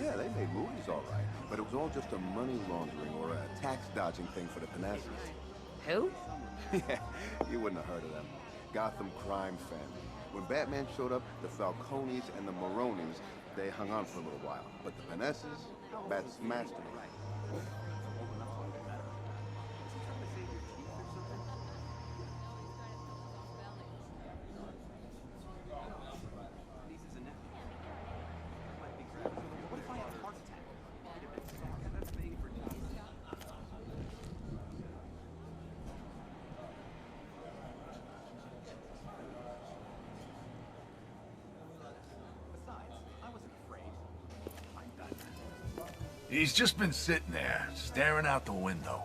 Yeah, they made movies all right, but it was all just a money laundering or a tax dodging thing for the Panesses. Who? Yeah, you wouldn't have heard of them. Gotham crime family. When Batman showed up, the Falcones and the Maronis, they hung on for a little while. But the Panesses, Bat smashed them. He's just been sitting there, staring out the window.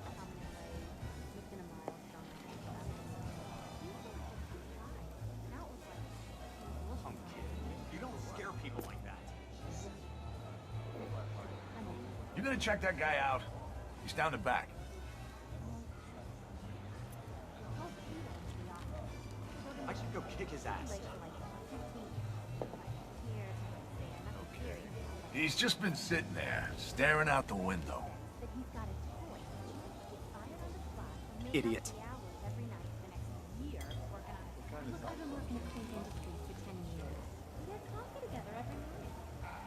Punk kid. You don't scare people like that. You gonna check that guy out? He's down the back. I should go kick his ass. He's just been sitting there, staring out the window. Idiot.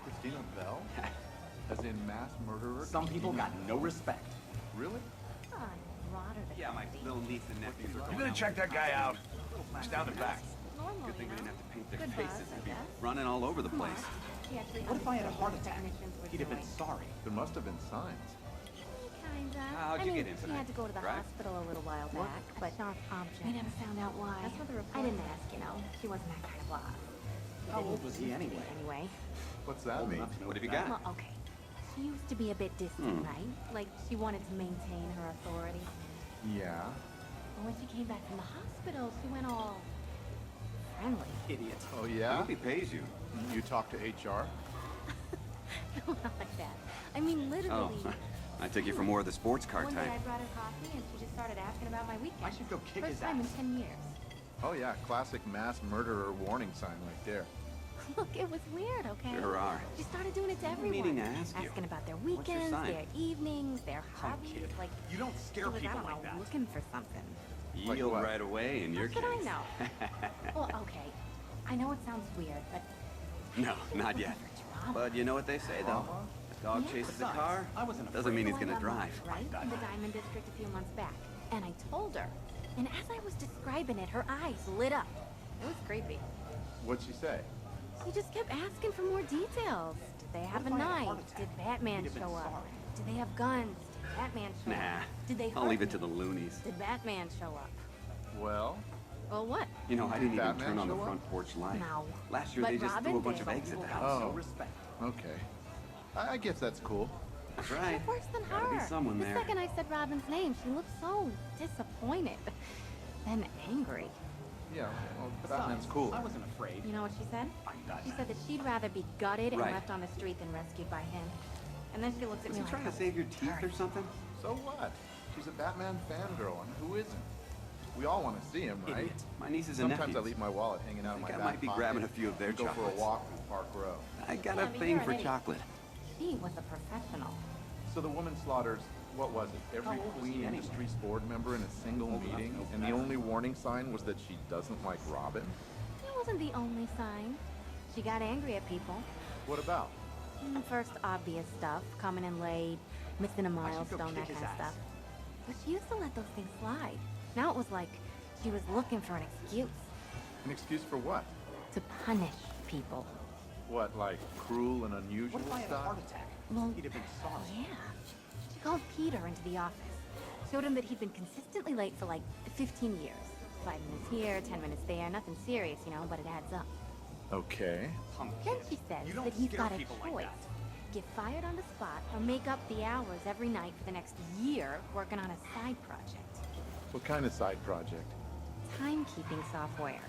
Christina Bell? As in mass murderer? Some people got no respect. Really? Yeah, my little niece and nephews are You going gonna out. check that guy out? He's down the back. Good thing we didn't have to paint their faces and be running all over the place. What if I had a heart attack? He'd have been sorry. There must have been signs. Kinda. How'd you get in She tonight? had to go to the Drive? hospital a little while back, but we never found out why. That's what the report I didn't ask, you know. She wasn't that kind of boss. How old was he anyway? Anyway. What's that mean? What have you got? Well, okay. She used to be a bit distant, right? Like she wanted to maintain her authority. Yeah. But when she came back from the hospital, she went all friendly. Idiot. Oh, I yeah? hope he pays you. You talk to HR? No, not like that. I mean, literally. Oh, I take you for more of the sports car One day type. I brought her coffee and she just started asking about my weekend. I should go kick First his time ass. in 10 years. Oh, yeah. Classic mass murderer warning sign right there. Look, it was weird, okay? Sure are. She started doing it to I've been everyone. meaning to ask you. Asking about their What's your weekends, sign? their evenings, their Punk hobbies. kid. Like, You don't she scare was, people I don't like know, that. looking for something. Like Yield what? right away in your How case. should I know? Well, okay. I know it sounds weird, but... No, not yet. For drama. But you know what they say, though. Drama? A dog Yeah. chases a Besides, car, I wasn't doesn't afraid. mean he's So I gonna got drive. lost, right? In the Diamond District a few months back. And I told her. And as I was describing it, her eyes lit up. It was creepy. What'd she say? She just kept asking for more details. Did they have a What if I had a knife? heart attack? Did Batman He'd have been show up? sorry. Did they have guns? Did Batman show Nah, up? Did they I'll hurt leave it to me? the loonies. Did Batman show up? Well, Well, what? You know, I didn't even Batman turn on the show up? front porch light. No. Last year But they just Robin threw a bunch did. of eggs at the People house. got Oh. no respect. okay. I guess that's cool. That's right. But worse than Gotta her. be someone the there. second I said Robin's name, she looked so disappointed. Then angry. Yeah, well, Besides, Batman's cool. I wasn't afraid. You know what she said? I'm done. She said that she'd rather be gutted and Right. left on the street than rescued by him. And then she looks at Was me he like, trying to "Oh, save your teeth or dirty." something? So what? She's a Batman fangirl, and who isn't? We all want to see him, right? Idiot. My nieces and Sometimes nephews. I leave my wallet hanging out I in my think I back might be pocket grabbing a few of their and go for a chocolates. walk through Park Row. I got Yeah, a but thing you're for an idiot. chocolate. She was a professional. So the woman slaughters, what was it, every How old was Queen he anyway? Industries board member in a single Old enough to meeting, know and the better. only warning sign was that she doesn't like Robin? It wasn't the only sign. She got angry at people. What about? First, obvious stuff, coming in late, missing a I should go milestone, that kick his kind of ass. stuff. But she used to let those things slide. Now it was like she was looking for an excuse An excuse for what? to punish people. What, like cruel and unusual What if I had a stuff? heart attack? Well, He'd have been sorry. yeah. She called Peter into the office. Showed him that he'd been consistently late for like 15 years. 5 minutes here, 10 minutes there, nothing serious, you know, but it adds up. Okay. Punk Then kid. she says You don't that he's scare got a people choice. like that. Get fired on the spot or make up the hours every night for the next year working on a side project. What kind of side project? Timekeeping software.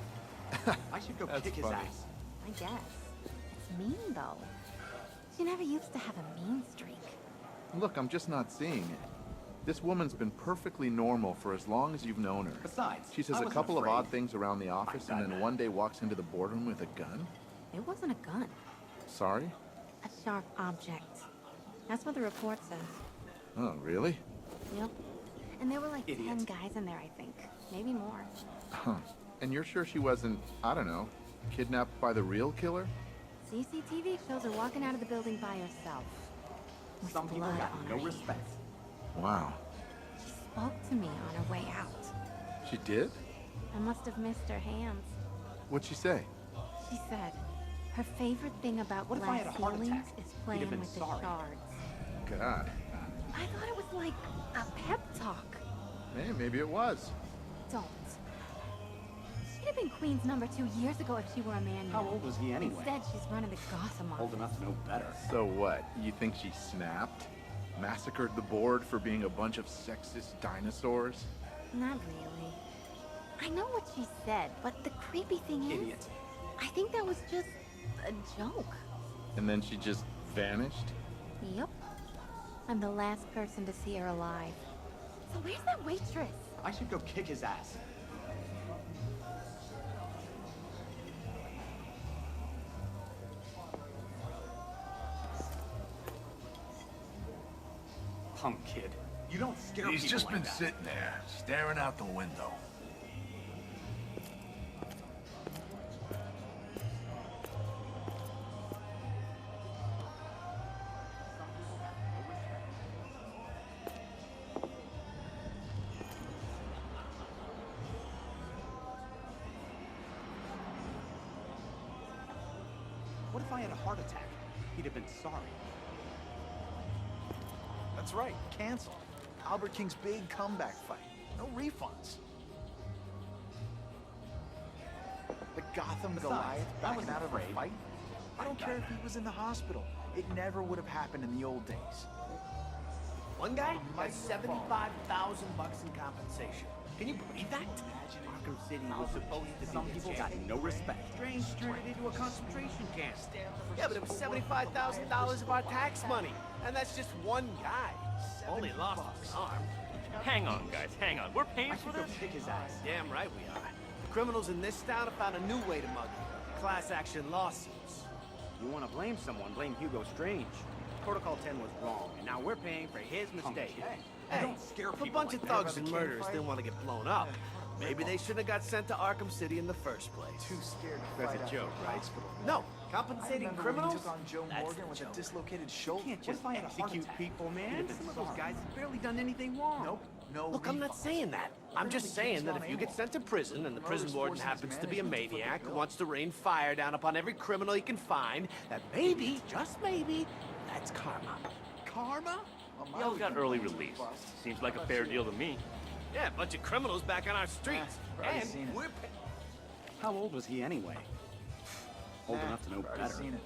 I should go That's kick his funny. ass. I guess. It's mean, though. She never used to have a mean streak. Look, I'm just not seeing it. This woman's been perfectly normal for as long as you've known her. Besides, She says I a wasn't couple of afraid. odd things around the office, and then Batman. one day walks into the boardroom with a gun? It wasn't a gun. Sorry? A sharp object. That's what the report says. Oh, really? Yep. And there were like Idiot. 10 guys in there, I think. Maybe more. Huh. And you're sure she wasn't, I don't know, kidnapped by the real killer? CCTV shows her walking out of the building by herself. With Some people blood got on no her respect. Wow. She spoke to me on her way out. She did? I must have missed her hands. What'd she say? She said her favorite thing about What if I had glass a heart ceilings attack? is He'd playing have been with the sorry. shards. God. I thought it was like a pep talk. Hey, maybe it was. Don't. She'd have been Queen's number 2 years ago if she were a man. How old was he anyway? Instead, she's running the Gotham office. Old enough to know better. So what? You think she snapped? Massacred the board for being a bunch of sexist dinosaurs? Not really. I know what she said, but the creepy thing is, Idiot. I think that was just a joke. And then she just vanished? Yep. I'm the last person to see her alive. So where's that waitress? I should go kick his ass. Punk kid. You don't scare He's people just like been that. sitting there, staring out the window. What if I had a heart attack? He'd have been sorry. That's right, canceled. Albert King's big comeback fight. No refunds. The Gotham Besides, Goliath I backing wasn't out of a afraid. fight? I don't care if he was in the hospital. It never would have happened in the old days. One guy got $75,000 in compensation. Can you believe that? Arkham City was supposed to be Some the people jail. got no respect. Strange turned it into a concentration camp. Yeah, but it was $75,000 of our tax money. And that's just one guy. Only lost his arm. Hang on, guys, hang on. We're paying I for should go this? kick his ass. Damn right we are. The criminals in this town have found a new way to mug you. Class action lawsuits. You want to blame someone, blame Hugo Strange. Protocol 10 was wrong, and now we're paying for his mistake. Hey, don't scare if a people bunch like of that. thugs and murderers didn't want to get blown up, maybe they shouldn't have got sent to Arkham City in the first place. Too scared to That's fight a out joke, in the right? hospital. No, I compensating remember when he criminals? took on Joe That's Morgan the with joke. a dislocated You shoulder. can't just What if I execute execute people, He'd man? have been Some of those sorry. guys have barely done anything wrong. Nope, no Look, I'm not refunds. saying that. I'm just saying that if you get sent to prison and the prison warden happens to be a maniac who wants to rain fire down upon every criminal he can find, that maybe, just maybe, that's karma. Karma? On my Y'all got weekend early plans, release. boss. Seems like a fair deal to me. Yeah, a bunch of criminals back on our streets. already seen And it. we're How old was he anyway? Old Nah, enough to know I've already better. seen it.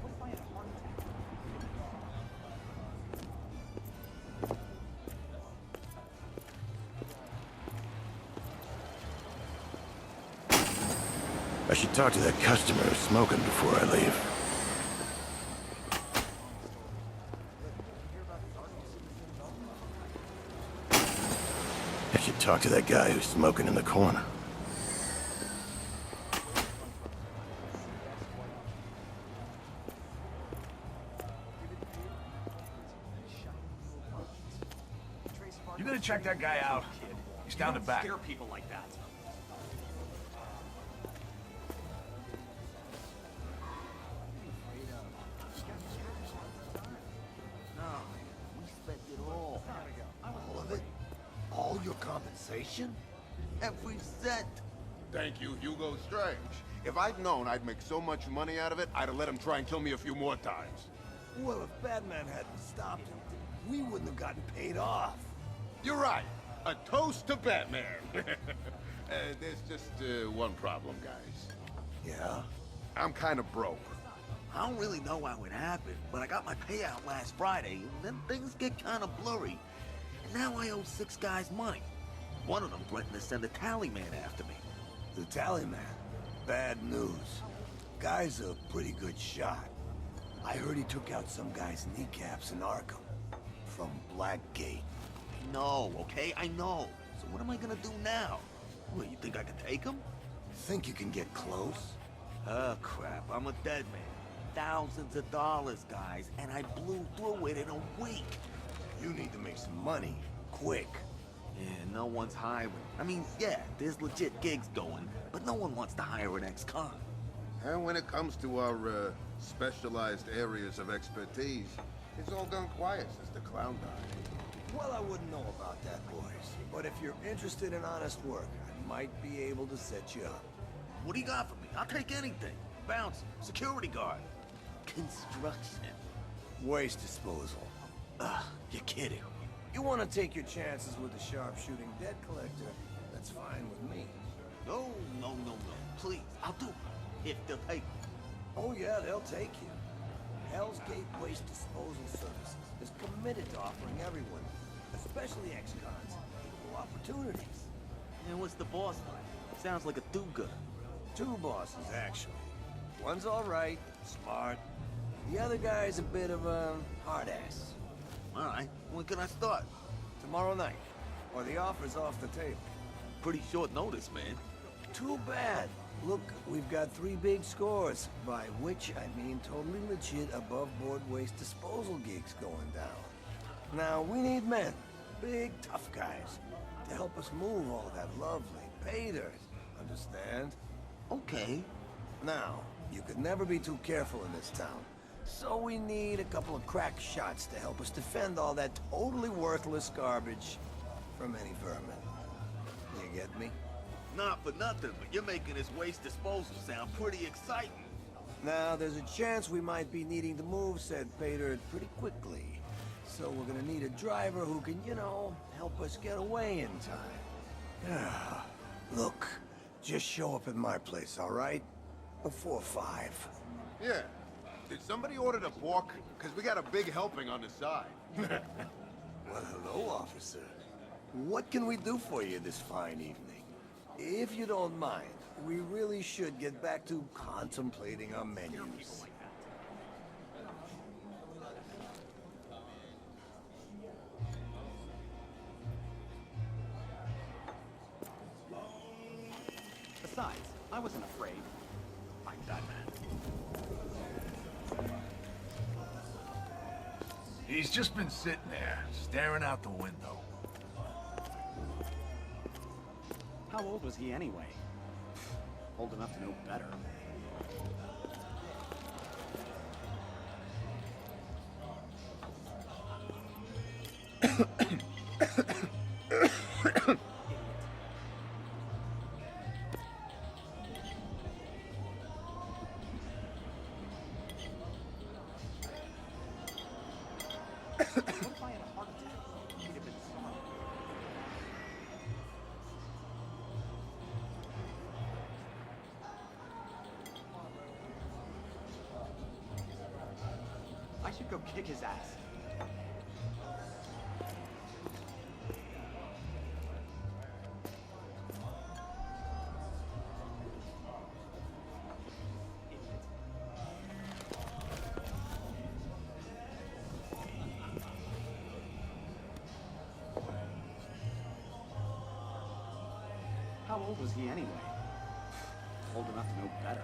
What if I had a heart attack? I should talk to that customer who's smoking before I leave. I should talk to that guy who's smoking in the corner. You gonna check that guy out? Kid. He's down the You don't back. scare people like that. We spent it all. All of it? All your compensation? Every cent? Thank you, Hugo Strange. If I'd known I'd make so much money out of it, I'd have let him try and kill me a few more times. Well, if Batman hadn't stopped him, we wouldn't have gotten paid off. You're right. A toast to Batman. There's just one problem, guys. Yeah? I'm kind of broke. I don't really know how it happened, but I got my payout last Friday, and then things get kind of blurry. And now I owe 6 guys money. One of them threatened to send a tally man after me. The tally man? Bad news. Guy's a pretty good shot. I heard he took out some guy's kneecaps in Arkham. From Blackgate. know, okay? I know. So what am I gonna do now? What, you think I can take him? Think you can get close? Oh, crap. I'm a dead man. Thousands of dollars, guys, and I blew through it in a week. You need to make some money. Quick. Yeah, no one's hiring. I mean, yeah, there's legit gigs going, but no one wants to hire an ex-con. And when it comes to our specialized areas of expertise, it's all done quiet since the clown died. Well, I wouldn't know about that, boys. But if you're interested in honest work, I might be able to set you up. What do you got for me? I'll take anything. Bounce, security guard, construction. Waste disposal. Ugh, you're kidding. You want to take your chances with the sharpshooting debt collector? That's fine with me. No, no, no, no. Please, I'll do it. If they'll take me. Oh yeah, they'll take you. Hell's Gate Waste Disposal Services is committed to offering everyone, especially ex-cons, equal opportunities. And what's the boss like? Sounds like a do-gooder. Two bosses, actually. One's all right, smart. The other guy's a bit of a hard ass. All right, when can I start? Tomorrow night, or the offer's off the table. Pretty short notice, man. Too bad. Look, we've got 3 big scores, by which I mean totally legit above-board waste disposal gigs going down. Now, we need men, big, tough guys, to help us move all that lovely pay dirt. Understand? Okay. Now, you could never be too careful in this town. So we need a couple of crack shots to help us defend all that totally worthless garbage from any vermin. You get me? Not for nothing, but you're making this waste disposal sound pretty exciting. Now, there's a chance we might be needing to move said pay dirt pretty quickly. So we're gonna need a driver who can, you know, help us get away in time. Look, just show up at my place, all right? Before 5. Yeah. Did somebody order the pork? Because we got a big helping on the side. Well, hello, officer. What can we do for you this fine evening? If you don't mind, we really should get back to contemplating our menus. Besides, I wasn't afraid. I'm Batman. He's just been sitting there, staring out the window. How old was he anyway? Old enough to know better. What if I had a heart attack? He'd have been sorry. I should go kick his ass. How old was he anyway? Old enough to know better.